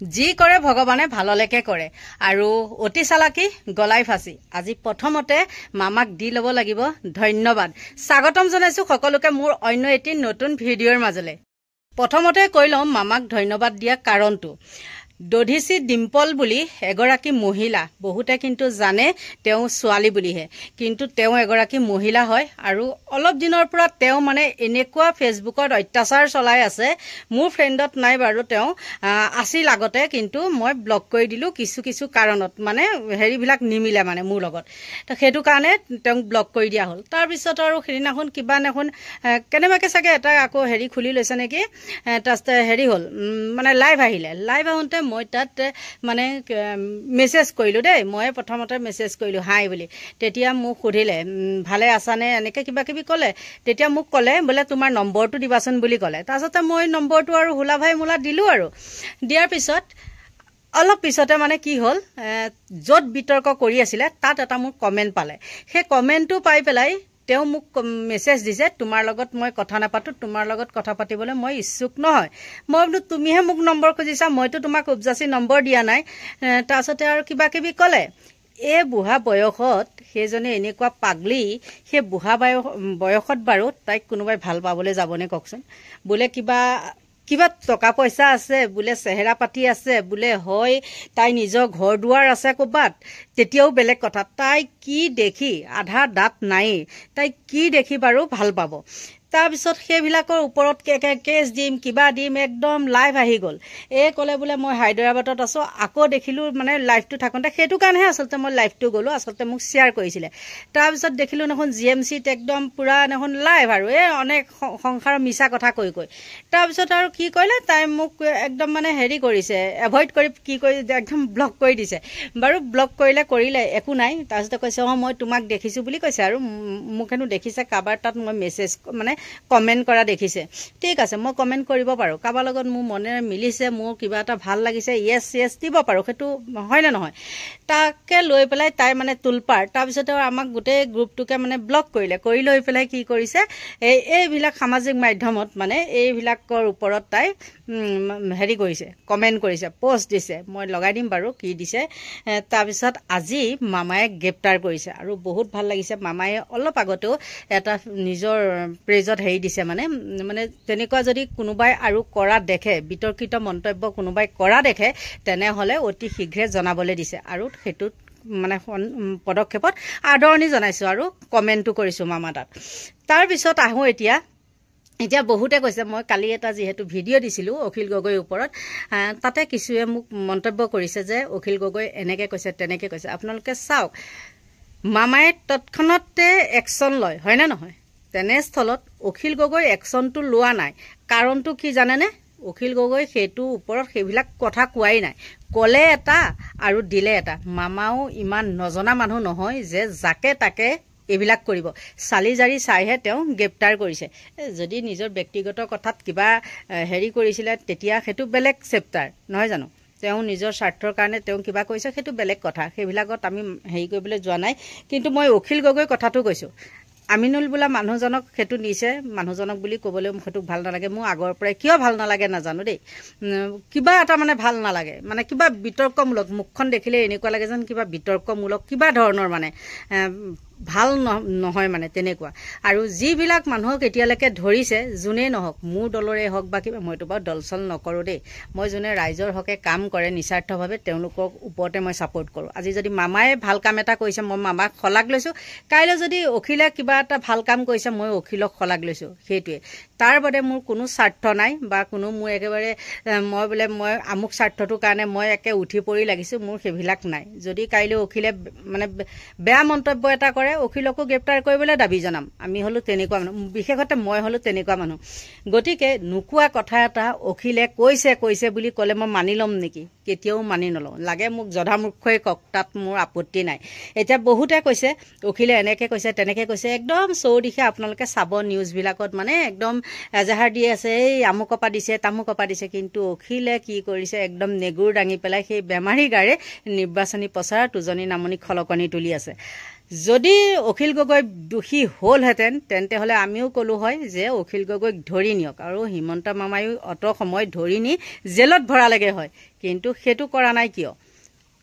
যি কৰে ভগৱানে ভাললৈকে কৰে আৰু অতি চালাকি গলাই ফাঁচি আজি প্ৰথমতে মামাক দি ল'ব লাগিব ধন্যবাদ স্বাগতম জনাইছো সকলোকে মোৰ অন্য এটি নতুন ভিডিঅ'ৰ মাজলৈ প্ৰথমতে কৈ লম মামাক ধন্যবাদ দিয়া কাৰণটো দধিচি ডিম্পল বুলি এগৰাকী মহিলা বহুতে কিন্তু জানে তেওঁ ছোৱালী বুলিহে কিন্তু তেওঁ এগৰাকী মহিলা হয় আৰু অলপ দিনৰ পৰা তেওঁ মানে এনেকুৱা ফেচবুকত অত্যাচাৰ চলাই আছে মোৰ ফ্ৰেণ্ডত নাই বাৰু তেওঁ আছিল আগতে কিন্তু মই ব্লক কৰি দিলো কিছু কাৰণত মানে হেৰিবিলাক নিমিলে মানে মোৰ লগত তো সেইটো কাৰণে তেওঁক ব্লক কৰি দিয়া হ'ল তাৰ পিছত আৰু হেৰিনাখন কিবা নেখন কেনেবাকে চাগে এটা আকৌ হেৰি খুলি লৈছে নেকি তাতে হেৰি হ'ল মানে লাইভ আহিলে লাইভ আহোঁতে মই তাত মানে মেছেজ কৰিলো দেই মই প্ৰথমতে মেছেজ কৰিলো হাই বুলি তেতিয়া মোক সুধিলে ভালে আছানে এনেকৈ কিবা কিবি ক'লে তেতিয়া মোক ক'লে বোলে তোমাৰ নম্বৰটো দিবাচোন বুলি ক'লে তাৰপিছতে মই নম্বৰটো আৰু হুলা ভাই মোলা দিলোঁ আৰু দিয়াৰ পিছত অলপ পিছতে মানে কি হ'ল য'ত বিতৰ্ক কৰি আছিলে তাত এটা মোক কমেণ্ট পালে সেই কমেণ্টটো পাই পেলাই তেওঁ মোক মেছেজ দিছে তোমাৰ লগত মই কথা নাপাতো তোমাৰ লগত কথা পাতিবলৈ মই ইচ্ছুক নহয় মই বোলো তুমিহে মোক নম্বৰ খুজিছা মইতো তোমাক উপজাচি নম্বৰ দিয়া নাই তাৰপিছতে আৰু কিবা কিবি ক'লে এই বুঢ়া বয়সত সেইজনে এনেকুৱা পাগলি সেই বুঢ়া বয়সত বাৰু তাইক কোনোবাই ভাল পাবলৈ যাবনে কওকচোন বোলে কিবা টকা পইচা আছে বোলে চেহেৰা পাতি আছে বোলে হয় তাই নিজৰ ঘৰ দুৱাৰ আছে ক'ৰবাত তেতিয়াও বেলেগ কথা তাই কি দেখি আধা দাঁত নাই তাই কি দেখি বাৰু ভাল পাব তাৰপিছত সেইবিলাকৰ ওপৰত কেছ দিম কিবা দিম একদম লাইভ আহি গ'ল এই ক'লে বোলে মই হায়দৰাবাদত আছোঁ আকৌ দেখিলোঁ মানে লাইভটো থাকোঁতে সেইটো কাৰণেহে আচলতে মই লাইভটো গ'লোঁ আচলতে মোক শ্বেয়াৰ কৰিছিলে তাৰপিছত দেখিলোঁ দেখোন GMCত একদম পূৰা দেখোন লাইভ আৰু এই অনেক সংসাৰৰ মিছা কথা কৈ তাৰপিছত আৰু কি কৰিলে তাই মোক একদম মানে হেৰি কৰিছে এভইড কৰি কি কৰি একদম ব্লক কৰি দিছে বাৰু ব্লক কৰিলে একো নাই তাৰপিছতে কৈছে মই তোমাক দেখিছোঁ বুলি কৈছে আৰু মোক হেনো দেখিছে কাৰোবাৰ তাত মই মেছেজ মানে কমেণ্ট কৰা দেখিছে ঠিক আছে মই কমেণ্ট কৰিব পাৰোঁ কাৰোবাৰ লগত মোৰ মনেৰে মিলিছে মোৰ কিবা এটা ভাল লাগিছে য়েছ দিব পাৰোঁ সেইটো হয় নে নহয় তাকে লৈ পেলাই তাই মানে তুলপাৰ তাৰপিছতে আমাক গোটেই গ্ৰুপটোকে মানে ব্লক কৰি লৈ পেলাই কি কৰিছে এইবিলাক সামাজিক মাধ্যমত মানে এইবিলাকৰ ওপৰত তাই হেৰি কৰিছে কমেণ্ট কৰিছে পোষ্ট দিছে মই লগাই দিম বাৰু কি দিছে তাৰপিছত আজি মামায়ে গ্ৰেপ্তাৰ কৰিছে আৰু বহুত ভাল লাগিছে মামায়ে অলপ আগতেও এটা নিজৰ পেজত হেৰি দিছে মানে তেনেকুৱা যদি কোনোবাই আৰু কৰা দেখে বিতৰ্কিত মন্তব্য কোনোবাই কৰা দেখে তেনেহ'লে অতি শীঘ্ৰে জনাবলৈ দিছে আৰু সেইটোত মানে পদক্ষেপত আদৰণি জনাইছোঁ আৰু কমেণ্টটো কৰিছোঁ মামা তাত তাৰপিছত আহোঁ এতিয়া বহুতে কৈছে মই কালি এটা যিহেতু ভিডিঅ' দিছিলোঁ অখিল গগৈৰ ওপৰত তাতে কিছুৱে মোক মন্তব্য কৰিছে যে অখিল গগৈ এনেকৈ কৈছে তেনেকৈ কৈছে আপোনালোকে চাওক মামায়ে তৎক্ষণতে একশ্যন লয় হয়নে নহয় তেনেস্থলত অখিল গগৈ একশ্যনটো লোৱা নাই কাৰণটো কি জানেনে অখিল গগৈ সেইটোৰ ওপৰত সেইবিলাক কথা কোৱাই নাই ক'লে এটা আৰু দিলে এটা মামাও ইমান নজনা মানুহ নহয় যে যাকে তাকে এইবিলাক কৰিব চালি জাৰি চাইহে তেওঁ গ্ৰেপ্তাৰ কৰিছে যদি নিজৰ ব্যক্তিগত কথাত কিবা হেৰি কৰিছিলে তেতিয়া সেইটো বেলেগ চেপ্টাৰ নহয় জানো তেওঁ নিজৰ স্বাৰ্থৰ কাৰণে তেওঁ কিবা কৰিছে সেইটো বেলেগ কথা সেইবিলাকত আমি হেৰি কৰিবলৈ যোৱা নাই কিন্তু মই অখিল গগৈ কথাটো কৈছোঁ আমিনুল বোলা মানুহজনক সেইটো নিছে মানুহজনক বুলি ক'বলৈ সেইটো ভাল নালাগে মোৰ আগৰ পৰাই কিয় ভাল নালাগে নাজানো দেই কিবা এটা মানে ভাল নালাগে মানে কিবা বিতৰ্কমূলক মুখখন দেখিলে এনেকুৱা লাগে যেন কিবা বিতৰ্কমূলক কিবা ধৰণৰ মানে ভাল নহয় মানে তেনেকুৱা আৰু যিবিলাক মানুহক এতিয়ালৈকে ধৰিছে যোনেই নহওক মোৰ দলৰে হওক বা কিবা মইতো বাৰু দল চল নকৰোঁ দেই মই যোনে ৰাইজৰ হকে কাম কৰে নিস্বাৰ্থভাৱে তেওঁলোকক ওপৰতে মই ছাপোৰ্ট কৰোঁ আজি যদি মামায়ে ভাল কাম এটা কৰিছে মই মামাক শলাগ লৈছোঁ কাইলৈ যদি অখিলে কিবা এটা ভাল কাম কৰিছে মই অখিলক শলাগ লৈছোঁ সেইটোৱে তাৰ বাদে মোৰ কোনো স্বাৰ্থ নাই বা কোনো মোৰ একেবাৰে মই আমুক স্বাৰ্থটোৰ কাৰণে মই একে উঠি পৰি লাগিছোঁ মোৰ সেইবিলাক নাই যদি কাইলৈ অখিলে মানে বেয়া মন্তব্য এটা কৰে অখিলকো গ্ৰেপ্তাৰ কৰিবলৈ দাবী জনাম আমি হলো তেনেকুৱা মানুহ বিশেষতে মই হলো তেনেকুৱা মানুহ গতিকে নুকুৱা কথা এটা অখিলে কৈছে বুলি ক'লে মই মানি ল'ম নেকি কেতিয়াও মানি নলওঁ লাগে মোক জধামূৰ্খই কওক তাত মোৰ আপত্তি নাই এতিয়া বহুতে কৈছে অখিলে এনেকৈ কৈছে তেনেকৈ কৈছে একদম চৌদিশে আপোনালোকে চাব নিউজবিলাকত মানে একদম এজাহাৰ দি আছে এই আমুকপা দিছে তামুকপা দিছে কিন্তু অখিলে কি কৰিছে একদম নেগুৰ দাঙি পেলাই সেই বেমাৰী গাৰে নিৰ্বাচনী প্ৰচাৰত উজনি নামনি খলকনি তুলি আছে যদি অখিল গগৈ দোষী হ'লহেঁতেন তেন্তে হ'লে আমিও ক'লো হয় যে অখিল গগৈক ধৰি নিয়ক আৰু হিমন্ত মামায়ো অত সময় ধৰি নি জেলত ভৰালেগে হয়। কিন্তু সেইটো কৰা নাই কিয়?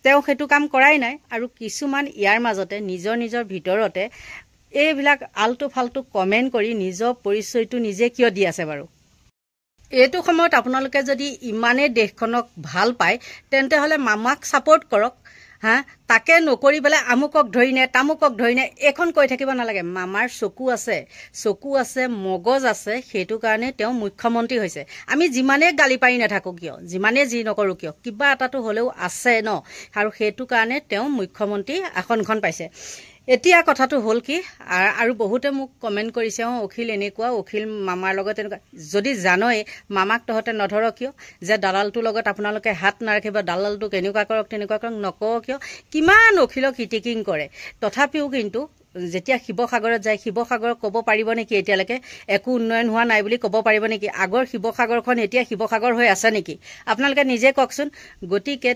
তেওঁ সেইটো কাম কৰাই নাই। আৰু কিছুমান ইয়াৰ মাজতে নিজৰ ভিতৰতে এইবিলাক আলটু ফাল্টু কমেণ্ট কৰি নিজৰ পৰিচয়টো নিজে কিয় দি আছে বাৰু? এইটো সময়ত আপোনালোকে যদি ইমানেই দেশখনক ভাল পায় তেন্তে হ'লে মামাক ছাপোৰ্ট কৰক। তাকে নকৰি পেলাই আমুকক ধৰি নে তামুকক ধৰি নে এইখন কৈ থাকিব নালাগে। মামাৰ চকু আছে মগজ আছে, সেইটো কাৰণে তেওঁ মুখ্যমন্ত্ৰী হৈছে। আমি যিমানেই গালি পাৰি নাথাকোঁ কিয়, যিমানেই যি নকৰোঁ কিয়, কিবা এটাতো হ'লেও আছে ন, আৰু সেইটো কাৰণে তেওঁ মুখ্যমন্ত্ৰী আসনখন পাইছে। এতিয়া কথাটো হ'ল কি, আৰু বহুতে মোক কমেণ্ট কৰিছে অখিল এনেকুৱা, অখিল মামাৰ লগত এনেকুৱা। যদি জানই মামাক তহঁতে নধৰ কিয়, যে দালালটোৰ লগত আপোনালোকে হাত নাৰাখিব, দালালটোক এনেকুৱা কৰক তেনেকুৱা কৰক নকওঁ কিয়? কিমান অখিলক ক্ৰিটিকিং কৰে। তথাপিও কিন্তু যেতিয়া শিৱসাগৰত যায়, শিৱসাগৰক ক'ব পাৰিব নেকি এতিয়ালৈকে একো উন্নয়ন হোৱা নাই বুলি ক'ব পাৰিব নেকি? আগৰ শিৱসাগৰখন এতিয়া শিৱসাগৰ হৈ আছে নেকি? আপোনালোকে নিজে কওকচোন। গতিকে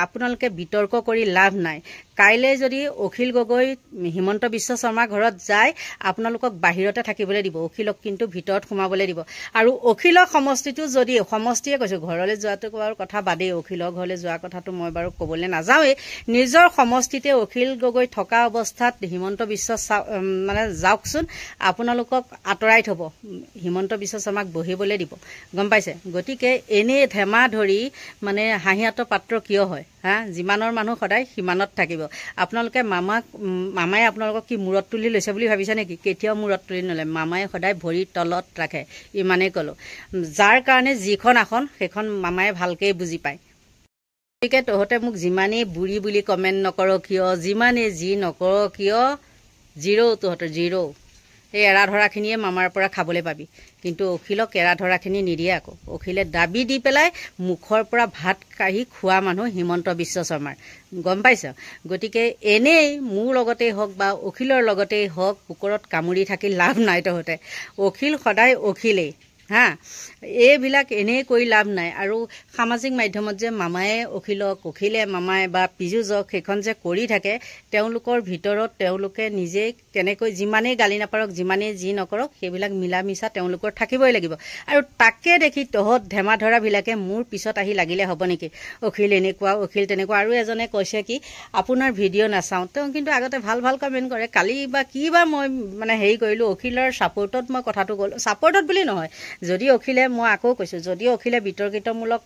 আপোনালোকে বিতৰ্ক কৰি লাভ নাই। কাইলৈ যদি অখিল গগৈ হিমন্ত বিশ্ব শৰ্মাৰ ঘৰত যায়, আপোনালোকক বাহিৰতে থাকিবলৈ দিব, অখিলক কিন্তু ভিতৰত সোমাবলৈ দিব। আৰু অখিলৰ সমষ্টিটো যদি, সমষ্টিয়ে কৈছোঁ, ঘৰলৈ যোৱাটো বাৰু কথা বাদেই, অখিলৰ ঘৰলৈ যোৱা কথাটো মই বাৰু ক'বলৈ নাযাওঁৱেই। নিজৰ সমষ্টিতে অখিল গগৈ থকা অৱস্থাত হিমন্ত বিশ্ব মানে যাওকচোন, আপোনালোকক আঁতৰাই থ'ব, হিমন্ত বিশ্ব শৰ্মাক বহিবলৈ দিব, গম পাইছে? গতিকে এনেই ধেমা ধৰি মানে হাঁহিয়াতৰ পাত্ৰ কিয় হয়? যিমানৰ মানুহ সদায় সিমানত থাকিব। আপোনালোকে মামাই আপোনালোকক কি মূৰত তুলি লৈছে বুলি ভাবিছে নেকি? কেতিয়াও মূৰত তুলি নলয়। মামাই সদায় ভৰিৰ তলত ৰাখে, ইমানেই ক'লোঁ। যাৰ কাৰণে যিখন আসন সেইখন মামাই ভালকেই বুজি পায়। গতিকে তহঁতে মোক যিমানেই বুঢ়ী বুলি কমেণ্ট নকৰ কিয়, যিমানেই যি নকৰ কিয়, জিৰ' তহঁতৰ জিৰ'। এই এৰা ধৰাখিনিয়ে মামাৰ পৰা খাবলৈ পাবি। কিন্তু অখিলক এৰা ধৰাখিনি নিদিয়ে আকৌ। অখিলে দাবী দি পেলাই মুখৰ পৰা ভাত কাঢ়ি খোৱা মানুহ হিমন্ত বিশ্ব শৰ্মাৰ, গম পাইছ? গতিকে এনেই মোৰ লগতেই হওক বা অখিলৰ লগতেই হওক কুকুৰত কামুৰি থাকি লাভ নাই। তহঁতে অখিল সদায় অখিলেই, এইবিলাক এনেই কৰি লাভ নাই। আৰু সামাজিক মাধ্যমত যে মামায়ে অখিলক, অখিলে মামাই বা পীযুষক সেইখন যে কৰি থাকে, তেওঁলোকৰ ভিতৰত তেওঁলোকে নিজেই তেনেকৈ যিমানেই গালি নাপাৰক, যিমানেই যি নকৰক, সেইবিলাক মিলা মিছা তেওঁলোকৰ থাকিবই লাগিব। আৰু তাকে দেখি তহঁত ধেমা ধৰাবিলাকে মোৰ পিছত আহি লাগিলে হ'ব নেকি? অখিল এনেকুৱা, অখিল তেনেকুৱা। আৰু এজনে কৈছে কি আপোনাৰ ভিডিঅ' নাচাওঁ, তেওঁ কিন্তু আগতে ভাল কমেণ্ট কৰে। কালি বা কি বা মই মানে হেৰি কৰিলোঁ, অখিলৰ ছাপোৰ্টত মই কথাটো ক'লোঁ। ছাপোৰ্টত বুলি নহয়, যদি অখিলে, মই আকৌ কৈছোঁ, যদি অখিলে বিতৰ্কিতমূলক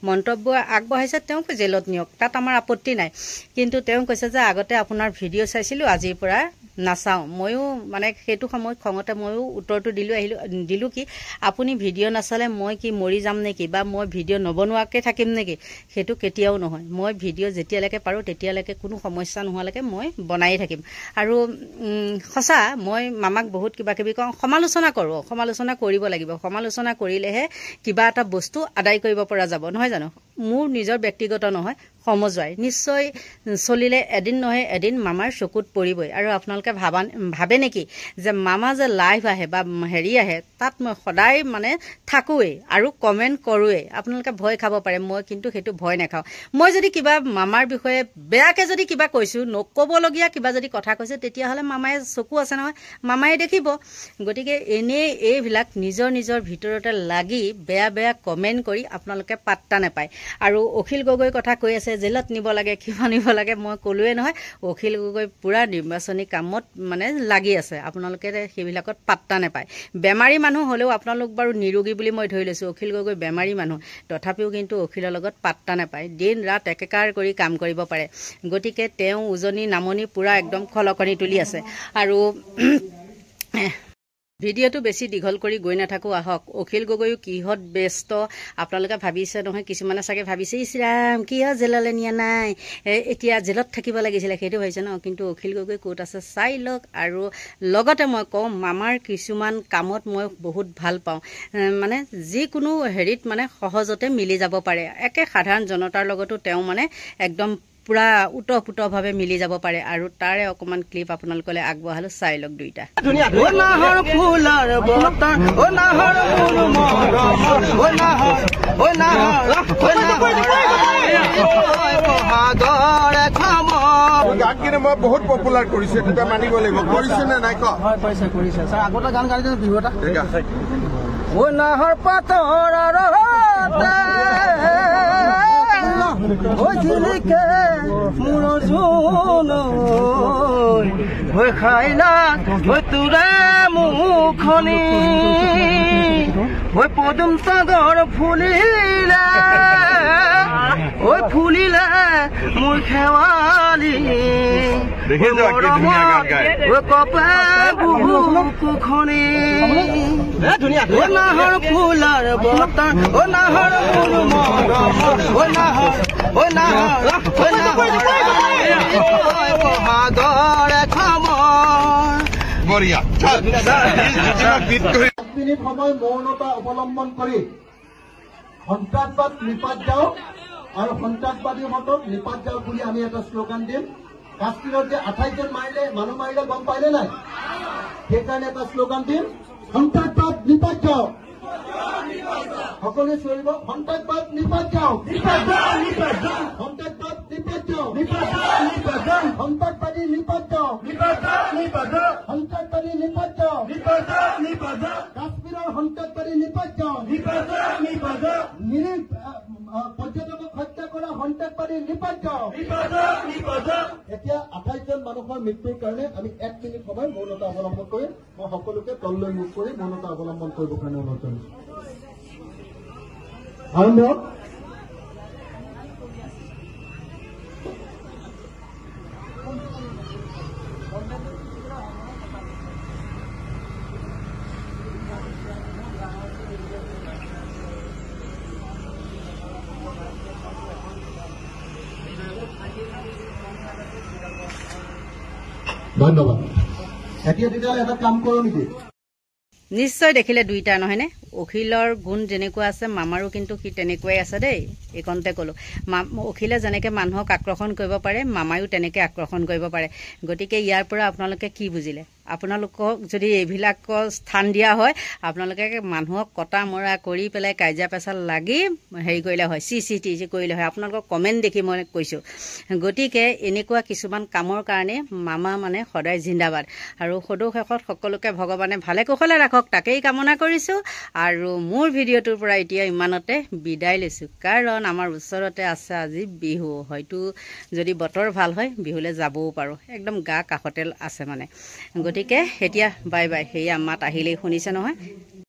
মন্তব্য আগবঢ়াইছে তেওঁক জেলত নিয়ক, তাত আমাৰ আপত্তি নাই। কিন্তু তেওঁ কৈছে যে আগতে আপোনাৰ ভিডিঅ' চাইছিলোঁ, আজিৰ পৰা নাচাওঁ। ময়ো মানে সেইটো সময়ত খঙতে ময়ো উত্তৰটো দিলোঁ কি আপুনি ভিডিঅ' নাচালে মই কি মৰি যাম নেকি, বা মই ভিডিঅ' নবনোৱাকৈ থাকিম নেকি? সেইটো কেতিয়াও নহয়। মই ভিডিঅ' যেতিয়ালৈকে পাৰোঁ তেতিয়ালৈকে কোনো সমস্যা নোহোৱালৈকে মই বনায়ে থাকিম। আৰু সঁচা, মই মামাক বহুত কিবাকিবি কওঁ, সমালোচনা কৰোঁ, সমালোচনা কৰিব লাগিব। সমালোচনা কৰিলেহে কিবা এটা বস্তু আদায় কৰিব পৰা যাব, নহয় জানো? মোৰ নিজৰ ব্যক্তিগত নহয়, সমজুৱাই নিশ্চয় চলিলে এদিন নহয় এদিন মামাৰ চকুত পৰিবই। আৰু আপোনালোকে ভাবে নেকি যে মামা যে লাইভ আহে বা হেৰি আহে, তাত মই সদায় মানে থাকোঁৱেই আৰু কমেণ্ট কৰোঁৱেই। আপোনালোকে ভয় খাব পাৰে, মই কিন্তু সেইটো ভয় নাখাওঁ। মই যদি কিবা মামাৰ বিষয়ে বেয়াকৈ যদি কিবা কৈছোঁ, নক'বলগীয়া কিবা যদি কথা কৈছোঁ, তেতিয়াহ'লে মামাই চকু আছে নহয়, মামাই দেখিব। গতিকে এনেই এইবিলাক নিজৰ ভিতৰতে লাগি বেয়া কমেণ্ট কৰি আপোনালোকে পাত্তা নাপায়। আৰু অখিল গগৈৰ কথা কৈ আছে, জেলত নিব লাগে, কিবা নিব লাগে। মই ক'লোৱে নহয়, অখিল গগৈ পূৰা নিৰ্বাচনী কামত মানে লাগি আছে। আপোনালোকে সেইবিলাকত পাত্তা নাপায়। বেমাৰী মানুহ হ'লেও আপোনালোক বাৰু নিৰোগী বুলি মই ধৰি লৈছোঁ, অখিল গগৈ বেমাৰী মানুহ, তথাপিও কিন্তু অখিলৰ লগত পাত্তা নাপায়। দিন ৰাত একেকাৰ কৰি কাম কৰিব পাৰে। গতিকে তেওঁ উজনি নামনি পূৰা একদম খলকনি তুলি আছে। আৰু ভিডিঅ'টো বেছি দীঘল কৰি গৈ নাথাকোঁ, আহক। অখিল গগৈও কিহত ব্যস্ত আপোনালোকে ভাবিছে নহয়, কিছুমানে চাগে ভাবিছে ইছৰাম কিয় জেললৈ নিয়া নাই, এতিয়া জেলত থাকিব লাগিছিলে, সেইটো হৈছে ন। কিন্তু অখিল গগৈ ক'ত আছে চাই লওক। আৰু লগতে মই কওঁ, মামাৰ কিছুমান কামত মই বহুত ভাল পাওঁ, মানে যিকোনো হেৰিত মানে সহজতে মিলি যাব পাৰে। একে সাধাৰণ জনতাৰ লগতো তেওঁ মানে একদম পুৰা উতঃপুতভাৱে মিলি যাব পাৰে। আৰু তাৰে অকণমান ক্লিপ আপোনালোকলৈ আগবঢ়ালোঁ, চাই লওক দুইটা। তাক কিন্তু মই বহুত পপুলাৰ কৰিছে দুটা মানিব লাগিব কৰিছে নে নাই ক হয় কৰিছে কৰিছে স্যাৰ আগতে গান গালি দেন বিহু এটা ঠিক আছে ও নাহৰ পাতৰ ৰহতে ও জিলিকে মোৰ জোন ও খাইলা ও তুৰা মুখনি ও পদুম সাগৰ ফুলিলা ও ফুলিলা মোৰ খেৱালি দেখি যোৱা কি ধুনীয়া গান গায় ও কপা বুহু কুখনি ও নাহৰ ফুলৰ বতৰ ও নাহৰ ফুল মৰম ও নাহৰ বহাগৰ খামৰ বঢ়িয়া মিনিট সময় মৌনতা অৱলম্বন কৰি সন্ত্ৰাসবাদ নিপাত যাওক আৰু সন্ত্ৰাসবাদীৰ মতত নিপাত যাওক বুলি আমি এটা শ্লোগান দিম কাশ্মীৰত যে 28 জন মানুহ মাৰিলে গম পাইলে নাই সেইকাৰণে এটা শ্লোগান দিম সন্ত্ৰাসবাদ নিপাত যাওক সকলোৱে চিঞৰিব সন্ত্ৰাসবাদ নিপাত যাওক সন্ত্ৰাসবাদ নিপাত যাওক সন্ত্ৰাসবাদী নিপাত যাওক সন্ত্ৰাসবাদী নিপাত যাওক কাশ্মীৰৰ সন্ত্ৰাসবাদী নিপাত যাওক পৰ্যটকক হত্যা কৰা সন্ত্ৰাসবাদী নিপাত যাওক এতিয়া 28 জন মানুহৰ মৃত্যুৰ কাৰণে আমি 1 মিনিট সময় মৌনতা অৱলম্বন কৰিম মই সকলোকে তললৈ মুখ কৰি মৌনতা অৱলম্বন কৰিবৰ কাৰণে অনুৰোধ কৰিছো আৰম্ভ ধন্যবাদ এতিয়া তেতিয়াহ'লে এটা কাম কৰোঁ নেকি নিশ্চয় দেখিলে দুইটা নহয়নে অখিলৰ গুণ যেনেকুৱা আছে মামাৰো কিন্তু সি তেনেকুৱাই আছে দেই এইকণতে ক'লোঁ অখিলে যেনেকৈ মানুহক আকৰ্ষণ কৰিব পাৰে মামায়ো তেনেকৈ আকৰ্ষণ কৰিব পাৰে গতিকে ইয়াৰ পৰা আপোনালোকে কি বুজিলে আপোনালোকক যদি এইবিলাকৰ স্থান দিয়া হয় আপোনালোকে মানুহক কটা মৰা কৰি পেলাই কাজিয়া পেচাল লাগি হেৰি কৰিলে হয় চি কৰিলে হয় আপোনালোকৰ কমেণ্ট দেখি মই কৈছোঁ গতিকে এনেকুৱা কিছুমান কামৰ কাৰণে মামা মানে সদায় জিন্দাবাদ আৰু সদৌ শেষত সকলোকে ভগৱানে ভালে কুশলে ৰাখক তাকেই কামনা কৰিছোঁ আৰু মোৰ ভিডিঅ'টোৰ পৰা এতিয়া ইমানতে বিদায় লৈছোঁ কাৰণ আমাৰ ওচৰতে আছে আজি বিহু হয়তো যদি বতৰ ভাল হয় বিহুলৈ যাবও পাৰোঁ একদম গা কাষতে আছে মানে গতিকে এতিয়া বাই বাই সেয়া মাত আহিলেই শুনিছে নহয়